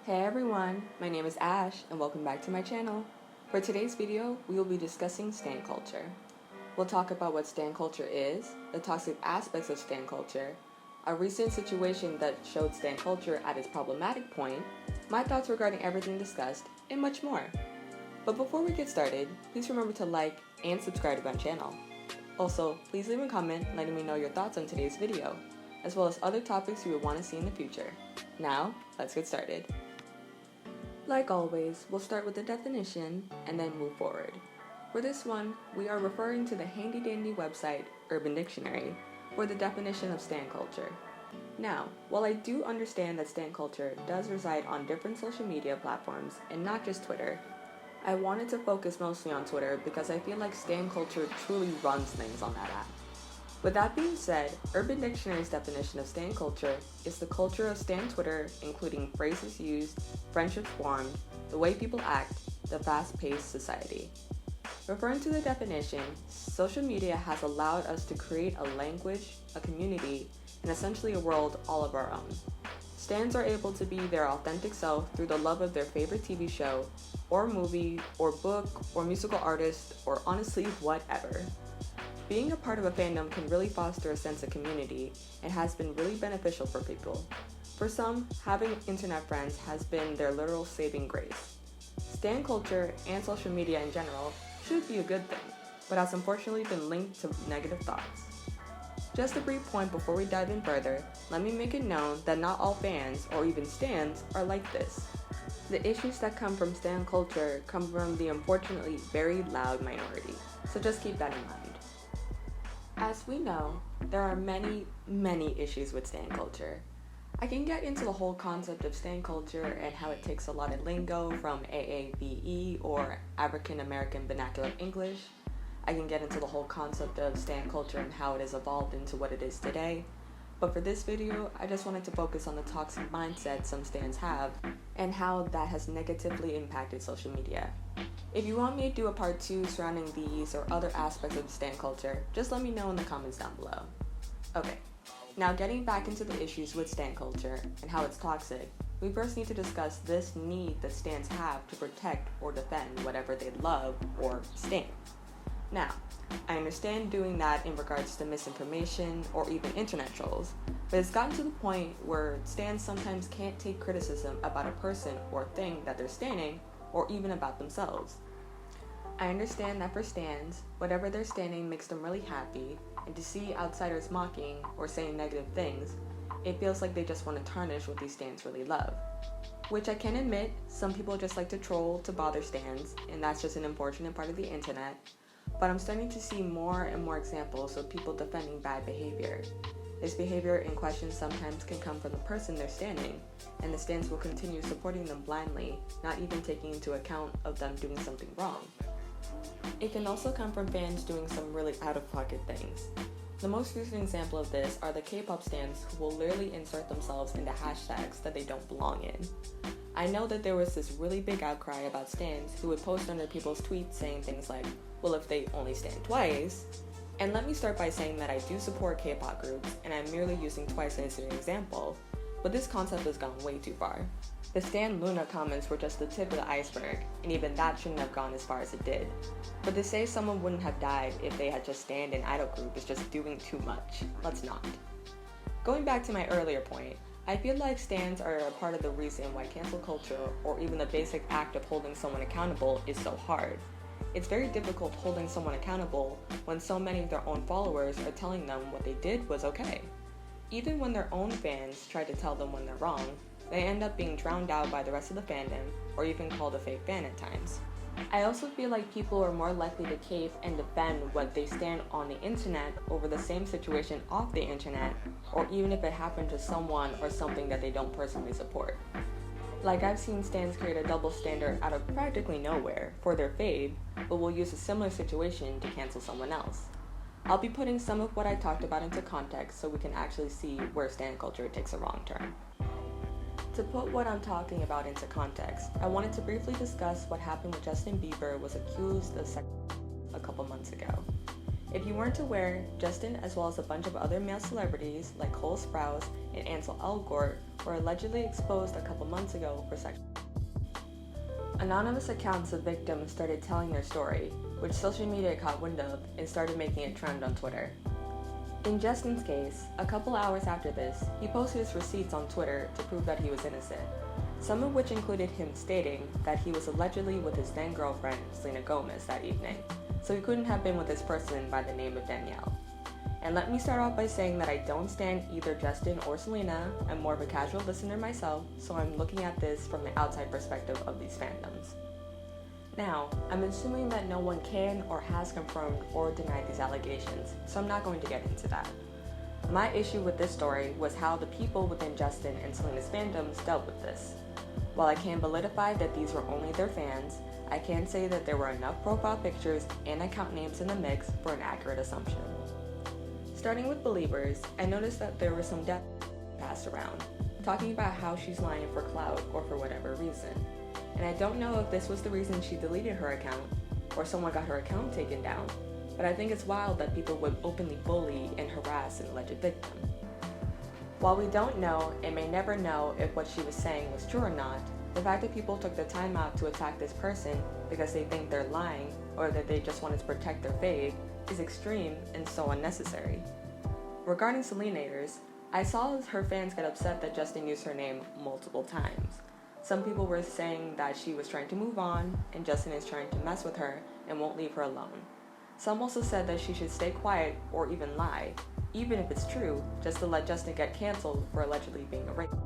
Hey everyone, my name is Ash and welcome back to my channel. For today's video, we will be discussing stan culture. We'll talk about what stan culture is, the toxic aspects of stan culture, a recent situation that showed stan culture at its problematic point, my thoughts regarding everything discussed, and much more. But before we get started, please remember to like and subscribe to my channel. Also, please leave a comment letting me know your thoughts on today's video, as well as other topics you would want to see in the future. Now, let's get started. Like always, we'll start with the definition and then move forward. For this one, we are referring to the handy-dandy website Urban Dictionary for the definition of stan culture. Now, while I do understand that stan culture does reside on different social media platforms and not just Twitter, I wanted to focus mostly on Twitter because I feel like stan culture truly runs things on that app. With that being said, Urban Dictionary's definition of stan culture is the culture of stan Twitter, including phrases used, friendships formed, the way people act, the fast-paced society. Referring to the definition, social media has allowed us to create a language, a community, and essentially a world all of our own. Stans are able to be their authentic self through the love of their favorite TV show, or movie, or book, or musical artist, or honestly, whatever. Being a part of a fandom can really foster a sense of community and has been really beneficial for people. For some, having internet friends has been their literal saving grace. Stan culture and social media in general should be a good thing, but has unfortunately been linked to negative thoughts. Just a brief point before we dive in further, let me make it known that not all fans, or even stans, are like this. The issues that come from stan culture come from the unfortunately very loud minority, so just keep that in mind. As we know, there are many issues with stan culture. I can get into the whole concept of stan culture and how it takes a lot of lingo from aave or African American Vernacular English. I can get into the whole concept of stan culture and how it has evolved into what it is today. But for this video, I just wanted to focus on the toxic mindset some stans have and how that has negatively impacted social media. If you want me to do a part 2 surrounding these or other aspects of stan culture, just let me know in the comments down below. Okay, now getting back into the issues with stan culture and how it's toxic, we first need to discuss this need that stans have to protect or defend whatever they love or stan. Now, I understand doing that in regards to misinformation or even internet trolls, but it's gotten to the point where stans sometimes can't take criticism about a person or thing that they're standing or even about themselves. I understand that for stans, whatever they're standing makes them really happy, and to see outsiders mocking or saying negative things, it feels like they just want to tarnish what these stans really love. Which I can admit, some people just like to troll to bother stans, and that's just an unfortunate part of the internet, but I'm starting to see more and more examples of people defending bad behavior. This behavior in question sometimes can come from the person they're standing, and the stans will continue supporting them blindly, not even taking into account of them doing something wrong. It can also come from fans doing some really out-of-pocket things. The most recent example of this are the K-pop stans who will literally insert themselves into hashtags that they don't belong in. I know that there was this really big outcry about stans who would post under people's tweets saying things like, well, if they only stand twice. And let me start by saying that I do support K-pop groups, and I'm merely using twice as an example, but this concept has gone way too far. The Stan Luna comments were just the tip of the iceberg, and even that shouldn't have gone as far as it did. But to say someone wouldn't have died if they had just stanned an idol group is just doing too much. Let's not. Going back to my earlier point, I feel like stans are a part of the reason why cancel culture, or even the basic act of holding someone accountable, is so hard. It's very difficult holding someone accountable when so many of their own followers are telling them what they did was okay. Even when their own fans try to tell them when they're wrong, they end up being drowned out by the rest of the fandom, or even called a fake fan at times. I also feel like people are more likely to cave and defend what they stand on the internet over the same situation off the internet, or even if it happened to someone or something that they don't personally support. Like, I've seen stans create a double standard out of practically nowhere for their fave, but will use a similar situation to cancel someone else. I'll be putting some of what I talked about into context so we can actually see where stan culture takes a wrong turn. To put what I'm talking about into context, I wanted to briefly discuss what happened when Justin Bieber was accused of sex a couple months ago. If you weren't aware, Justin, as well as a bunch of other male celebrities like Cole Sprouse and Ansel Elgort, were allegedly exposed a couple months ago for sexual. Anonymous accounts of victims started telling their story, which social media caught wind of and started making it trend on Twitter. In Justin's case, a couple hours after this, he posted his receipts on Twitter to prove that he was innocent, some of which included him stating that he was allegedly with his then girlfriend, Selena Gomez, that evening, so he couldn't have been with this person by the name of Danielle. And let me start off by saying that I don't stand either Justin or Selena. I'm more of a casual listener myself, so I'm looking at this from the outside perspective of these fandoms. Now, I'm assuming that no one can or has confirmed or denied these allegations, so I'm not going to get into that. My issue with this story was how the people within Justin and Selena's fandoms dealt with this. While I can validify that these were only their fans, I can say that there were enough profile pictures and account names in the mix for an accurate assumption. Starting with believers, I noticed that there were some deaths passed around, talking about how she's lying for clout or for whatever reason. And I don't know if this was the reason she deleted her account, or someone got her account taken down, but I think it's wild that people would openly bully and harass an alleged victim. While we don't know and may never know if what she was saying was true or not, the fact that people took the time out to attack this person because they think they're lying or that they just wanted to protect their fave is extreme and so unnecessary. Regarding Selenators, I saw her fans get upset that Justin used her name multiple times. Some people were saying that she was trying to move on and Justin is trying to mess with her and won't leave her alone. Some also said that she should stay quiet or even lie, even if it's true, just to let Justin get canceled for allegedly being a rapist.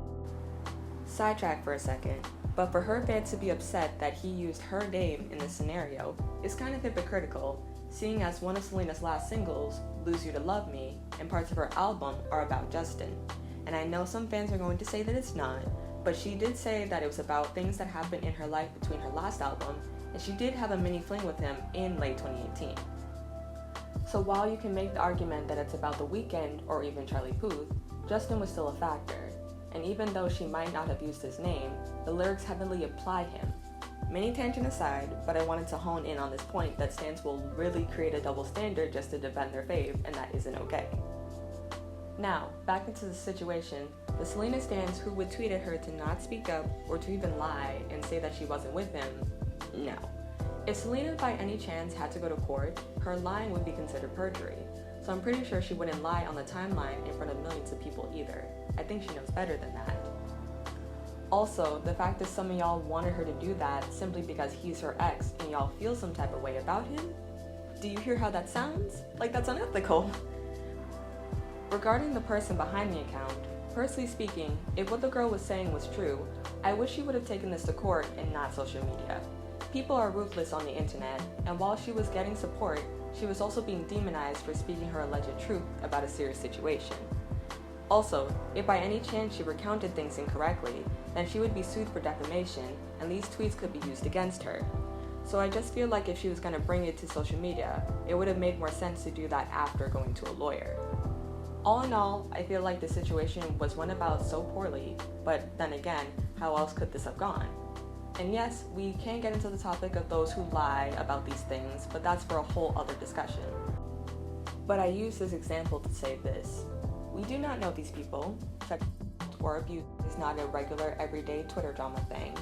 Sidetrack for a second, but for her fans to be upset that he used her name in this scenario is kind of hypocritical, seeing as one of Selena's last singles, Lose You to Love Me, and parts of her album are about Justin. And I know some fans are going to say that it's not, but she did say that it was about things that happened in her life between her last album, and she did have a mini fling with him in late 2018. So while you can make the argument that it's about The Weeknd or even Charlie Puth, Justin was still a factor, and even though she might not have used his name, the lyrics heavily apply him. Mini tangent aside, but I wanted to hone in on this point that stans will really create a double standard just to defend their fave, and that isn't okay. Now, back into the situation, the Selena stans who would tweet at her to not speak up or to even lie and say that she wasn't with him, no. If Selena by any chance had to go to court, her lying would be considered perjury, so I'm pretty sure she wouldn't lie on the timeline in front of millions of people either. I think she knows better than that. Also, the fact that some of y'all wanted her to do that simply because he's her ex and y'all feel some type of way about him? Do you hear how that sounds? Like that's unethical. Regarding the person behind the account, personally speaking, if what the girl was saying was true, I wish she would have taken this to court and not social media. People are ruthless on the internet, and while she was getting support, she was also being demonized for speaking her alleged truth about a serious situation. Also, if by any chance she recounted things incorrectly, then she would be sued for defamation, and these tweets could be used against her. So I just feel like if she was going to bring it to social media, it would have made more sense to do that after going to a lawyer. All in all, I feel like the situation was went about so poorly, but then again, how else could this have gone? And yes, we can get into the topic of those who lie about these things, but that's for a whole other discussion. But I use this example to say this. We do not know these people. Or abuse is not a regular, everyday Twitter drama thing.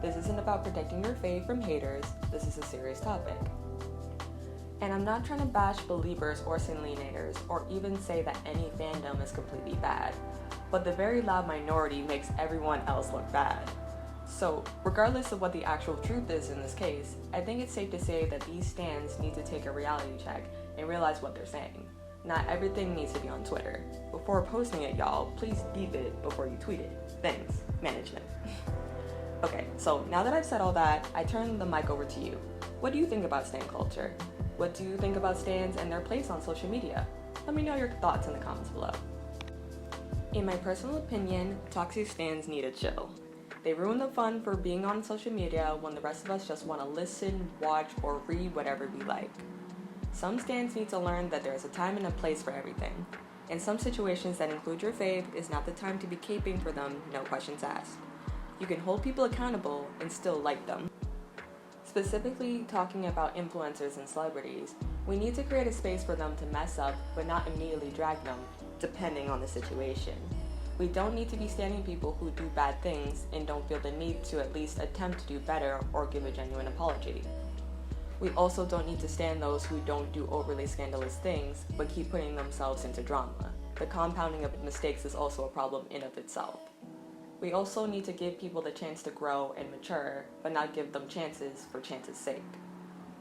This isn't about protecting your fave from haters. This is a serious topic. And I'm not trying to bash believers or Selenators, or even say that any fandom is completely bad, but the very loud minority makes everyone else look bad. So, regardless of what the actual truth is in this case, I think it's safe to say that these stans need to take a reality check and realize what they're saying. Not everything needs to be on Twitter. Before posting it, y'all, please beep it before you tweet it. Thanks, management. Okay, so now that I've said all that, I turn the mic over to you. What do you think about stan culture? What do you think about stans and their place on social media? Let me know your thoughts in the comments below. In my personal opinion, toxic stans need a chill. They ruin the fun for being on social media when the rest of us just want to listen, watch, or read whatever we like. Some stans need to learn that there is a time and a place for everything. In some situations that include your fave is not the time to be caping for them, no questions asked. You can hold people accountable and still like them. Specifically talking about influencers and celebrities, We need to create a space for them to mess up, but not immediately drag them, depending on the situation. We don't need to be standing people who do bad things and don't feel the need to at least attempt to do better or give a genuine apology. We also don't need to stand those who don't do overly scandalous things, but keep putting themselves into drama. The compounding of mistakes is also a problem in of itself. We also need to give people the chance to grow and mature, but not give them chances for chance's sake.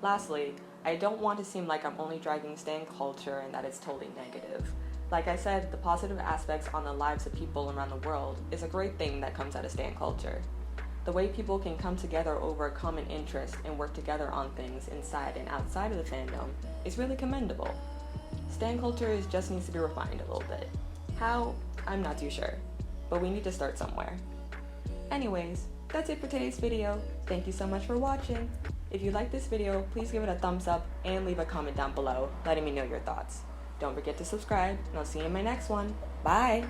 Lastly, I don't want to seem like I'm only dragging stan culture and that it's totally negative. Like I said, the positive aspects on the lives of people around the world is a great thing that comes out of stan culture. The way people can come together over a common interest and work together on things inside and outside of the fandom is really commendable. Stan culture just needs to be refined a little bit. How? I'm not too sure. But we need to start somewhere. Anyways, that's it for today's video. Thank you so much for watching. If you like this video, please give it a thumbs up and leave a comment down below letting me know your thoughts. Don't forget to subscribe, and I'll see you in my next one. Bye!